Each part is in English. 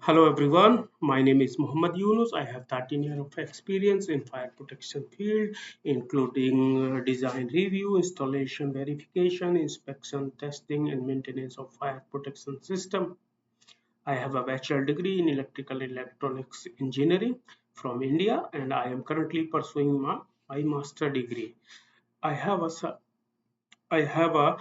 Hello everyone, my name is Muhammad Yunus. I have 13 years of experience in fire protection field, including design review, installation verification, inspection, testing, and maintenance of fire protection system. I have a bachelor degree in electrical and electronics engineering from India, and I am currently pursuing my master degree. I have a I have a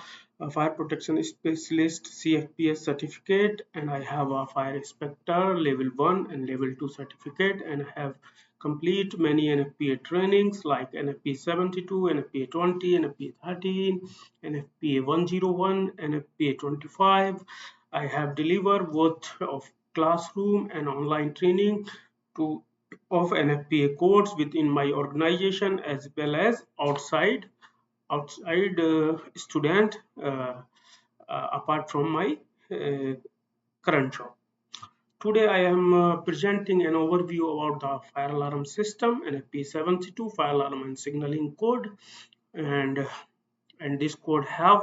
fire protection specialist CFPS certificate, and I have a fire inspector level 1 and level 2 certificate, and I have complete many NFPA trainings like NFPA 72, NFPA 20, NFPA 13, NFPA 101, NFPA 25. I have delivered both of classroom and online training to of NFPA codes within my organization as well as outside student apart from my uh, current job. Today I am presenting an overview about the fire alarm system and P72 fire alarm and signaling code, and this code have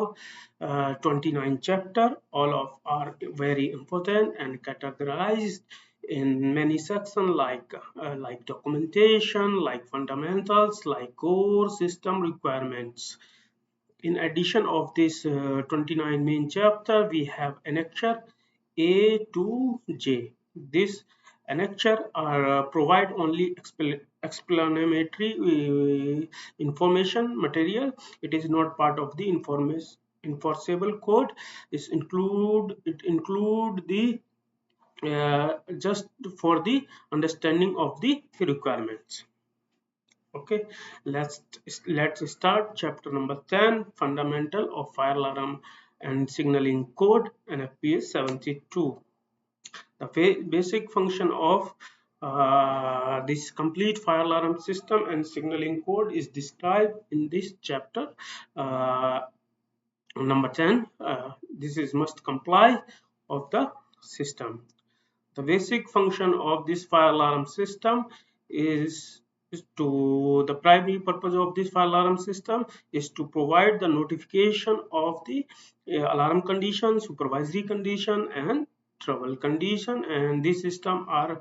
29 chapter. All of are very important and categorized in many sections like documentation, like fundamentals, like core system requirements. In addition of this 29 main chapter, we have annexure A to J. This annexure provide only explanatory information material. It is not part of the enforceable code. It include the just for the understanding of the requirements. Okay, let's start chapter number 10, fundamental of fire alarm and signaling code, NFPA 72. The basic function of this complete fire alarm system and signaling code is described in this chapter uh, number 10. This is must comply of the system. The basic function of this fire alarm system is, is to the primary purpose of this fire alarm system is to provide the notification of the alarm condition, supervisory condition, and trouble condition. And this system are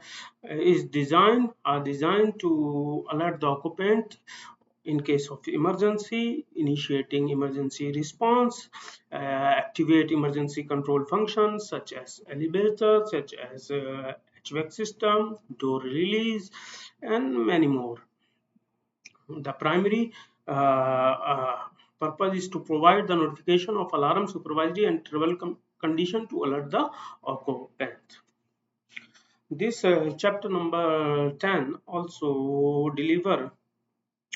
designed to alert the occupant in case of emergency, initiating emergency response, activate emergency control functions such as elevator, such as HVAC system, door release, and many more. The primary purpose is to provide the notification of alarm, supervisory, and travel condition to alert the occupant. This chapter number 10 also deliver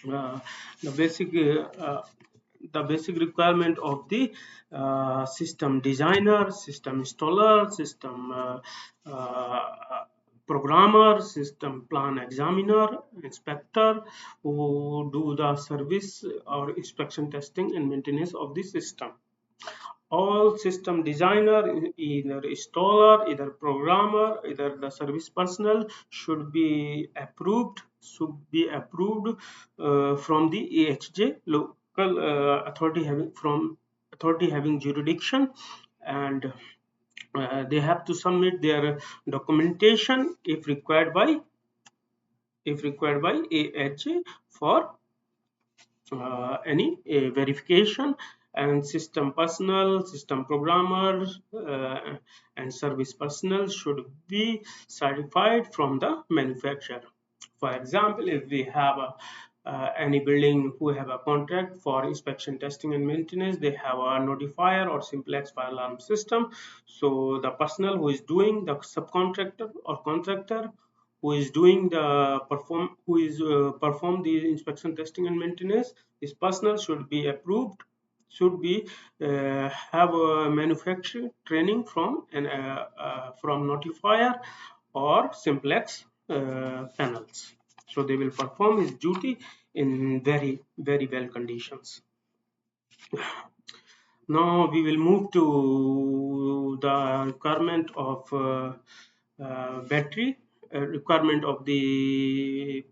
uh, the basic requirement of the system designer, system installer, system programmer, system plan examiner, inspector, who do the service or inspection, testing, and maintenance of the system. All system designer, either installer, either programmer, either the service personnel should be approved from the AHJ, local authority having jurisdiction, and they have to submit their documentation if required by AHJ for any verification. And system personnel, system programmers, and service personnel should be certified from the manufacturer. For example, if we have any building who have a contract for inspection, testing, and maintenance, they have a notifier or simplex fire alarm system. So the personnel who is doing, the subcontractor or contractor who is doing the perform the inspection, testing, and maintenance, this personnel should be approved, should be have a manufacturing training from notifier or simplex panels. So they will perform his duty in very well conditions. Now we will move to the requirement of battery, requirement of the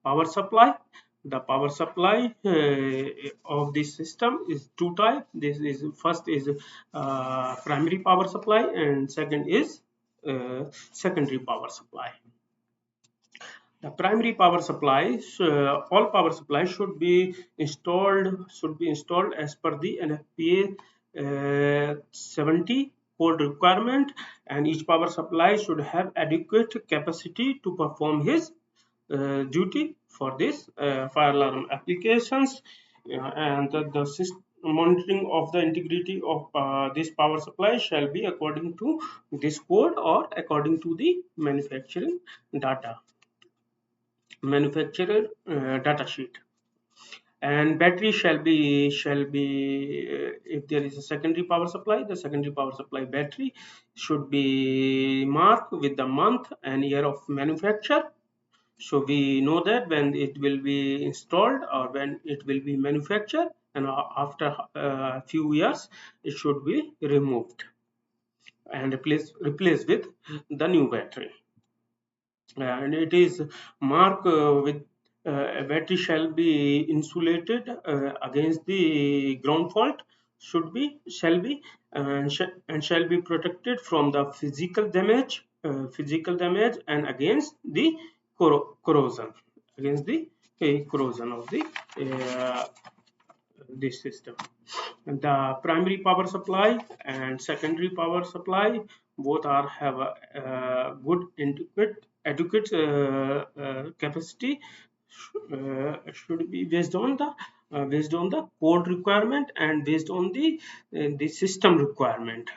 power supply. The power supply of this system is two type. This is first is primary power supply, and second is secondary power supply. The primary power supply, all power supplies should be installed as per the Nfpa 70 code requirement, and each power supply should have adequate capacity to perform his duty for this fire alarm applications. And the monitoring of the integrity of this power supply shall be according to this code or according to the data manufacturer data sheet. And battery shall be if there is a secondary power supply, the secondary power supply battery should be marked with the month and year of manufacture, so we know that when it will be installed or when it will be manufactured, and after a few years it should be removed and replaced with the new battery. And it is marked with a battery shall be insulated against the ground fault, shall be and shall be protected from the physical damage and against the corrosion, against the corrosion of the uh, this system. And the primary power supply and secondary power supply both are have a good adequate capacity, should be based on the code requirement and based on the system requirement.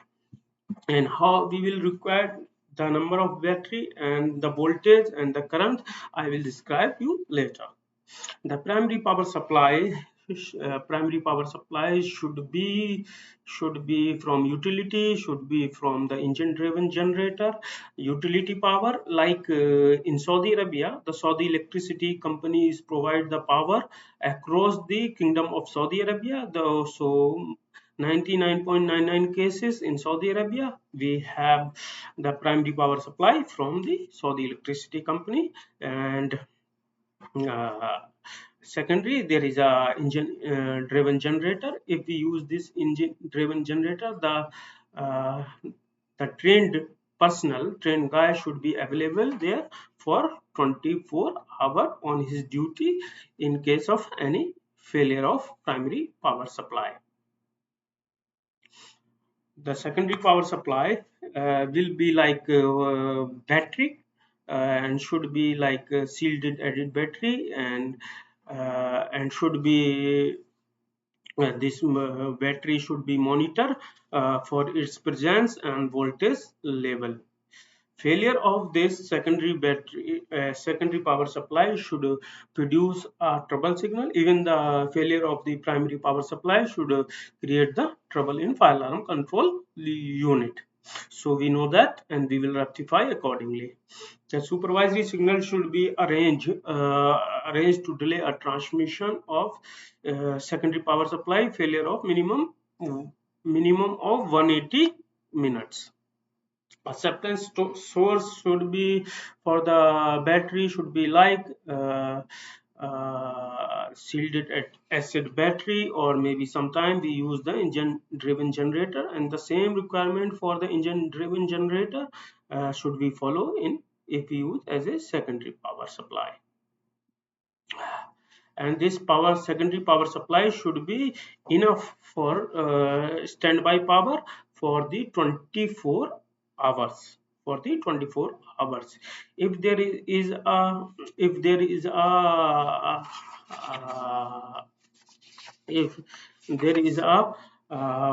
And how we will require the number of battery and the voltage and the current, I will describe you later. The primary power supply should be from utility, should be from the engine driven generator. Utility power, like in Saudi Arabia, the Saudi electricity companies provide the power across the kingdom of Saudi Arabia. So 99.99 cases in Saudi Arabia, we have the primary power supply from the Saudi electricity company. And uh, secondary, there is a engine driven generator. If we use this engine driven generator, the trained guy should be available there for 24 hours on his duty in case of any failure of primary power supply. The secondary power supply will be like battery, and should be like shielded added battery, and should be this battery should be monitored for its presence and voltage level. Failure of this secondary power supply should produce a trouble signal. Even the failure of the primary power supply should create the trouble in fire alarm control unit. So we know that, and we will rectify accordingly. The supervisory signal should be arranged to delay a transmission of secondary power supply failure of minimum of 180 minutes. Acceptance source should be for the battery should be like shielded acid battery, or maybe sometime we use the engine driven generator, and the same requirement for the engine driven generator should be follow in if we use as a secondary power supply. And this secondary power supply should be enough for standby power for the 24 hours, if there is a if there is a uh, if there is a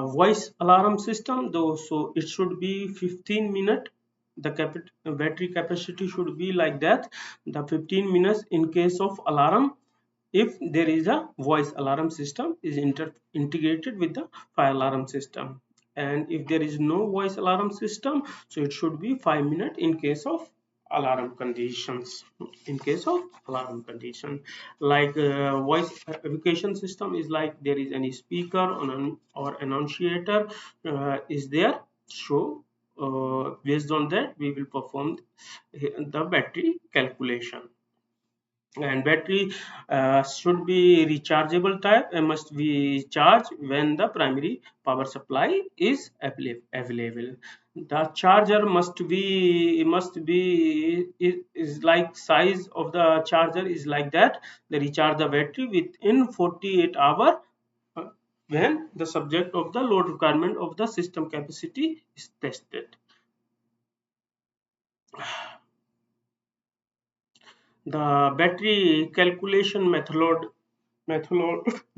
voice alarm system though, so it should be 15 minute. The battery capacity should be like that, the 15 minutes in case of alarm, if there is a voice alarm system is integrated with the fire alarm system. And if there is no voice alarm system, so it should be 5 minutes in case of alarm conditions. Like voice evacuation system is like there is any speaker or annunciator is there, so based on that we will perform the battery calculation. And battery should be rechargeable type and must be charged when the primary power supply is available. The charger must be is like size of the charger is like that. They recharge the battery within 48 hour uh, when the subject of the load requirement of the system capacity is tested. The battery calculation methodology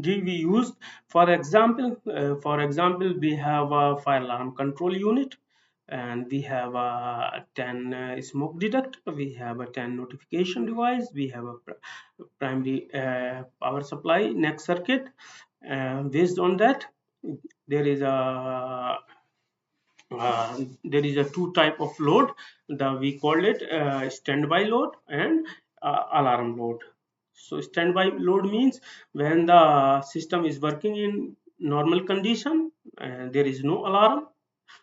we used, for example, we have a fire alarm control unit, and we have a 10 smoke detector, we have a 10 notification device, we have a primary power supply next circuit. Based on that, there is a there is a two type of load. We called it standby load and alarm load. So standby load means when the system is working in normal condition and there is no alarm,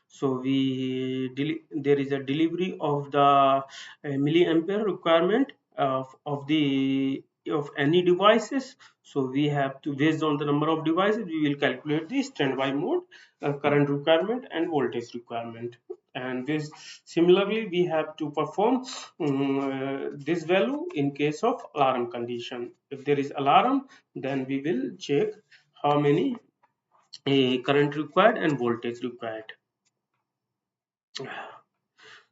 so there is a delivery of the milliampere requirement of the of any devices. So we have to, based on the number of devices, we will calculate the standby mode current requirement and voltage requirement. And this, similarly, we have to perform this value in case of alarm condition. If there is alarm, then we will check how many current required and voltage required.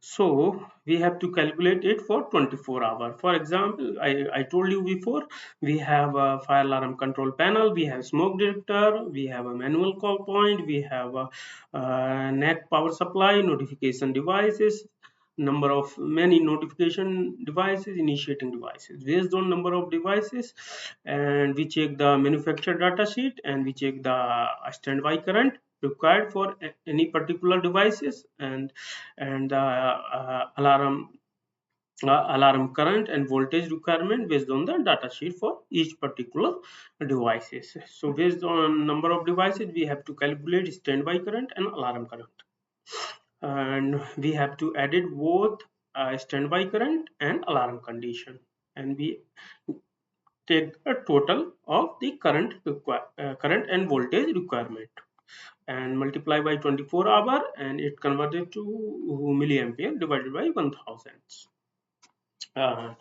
So we have to calculate it for 24 hour. For example, I told you before, we have a fire alarm control panel, we have smoke detector, we have a manual call point, we have a net power supply, notification devices, number of many notification devices, initiating devices. Based on number of devices, and we check the manufacturer data sheet, and we check the standby current required for any particular devices, and the alarm current and voltage requirement based on the data sheet for each particular devices. So based on number of devices, we have to calculate standby current and alarm current, and we have to edit both standby current and alarm condition, and we take a total of the current and voltage requirement and multiply by 24 hour, and it converted to milliampere divided by 1000. uh,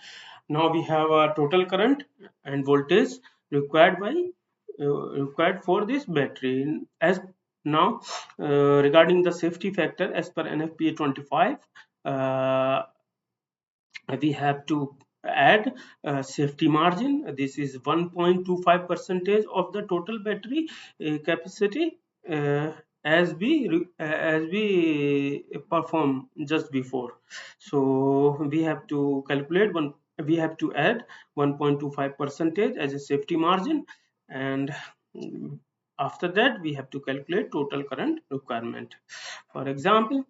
Now we have a total current and voltage required by required for this battery. As now, regarding the safety factor, as per NFPA 25, uh, we have to add safety margin. This is 1.25 percentage of the total battery capacity, uh, as we perform just before. So we have to calculate one, we have to add 1.25 percentage as a safety margin, and after that we have to calculate total current requirement. For example,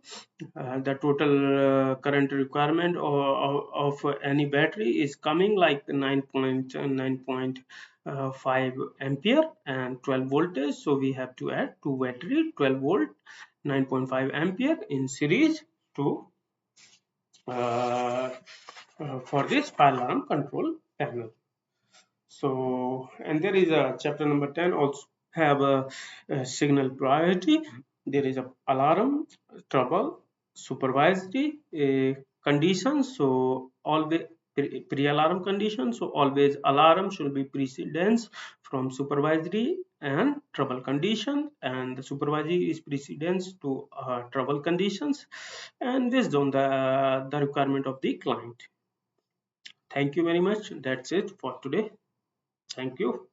the total current requirement of any battery is coming like 9.5 ampere and 12 voltage. So we have to add two battery 12 volt 9.5 ampere in series to uh, for this fire alarm control panel. So, and there is a chapter number 10 also have a signal priority. There is a alarm, trouble, supervisory conditions. So always pre-alarm condition. So always alarm should be precedence from supervisory and trouble condition, and the supervisory is precedence to trouble conditions, and based on the requirement of the client. Thank you very much. That's it for today. Thank you.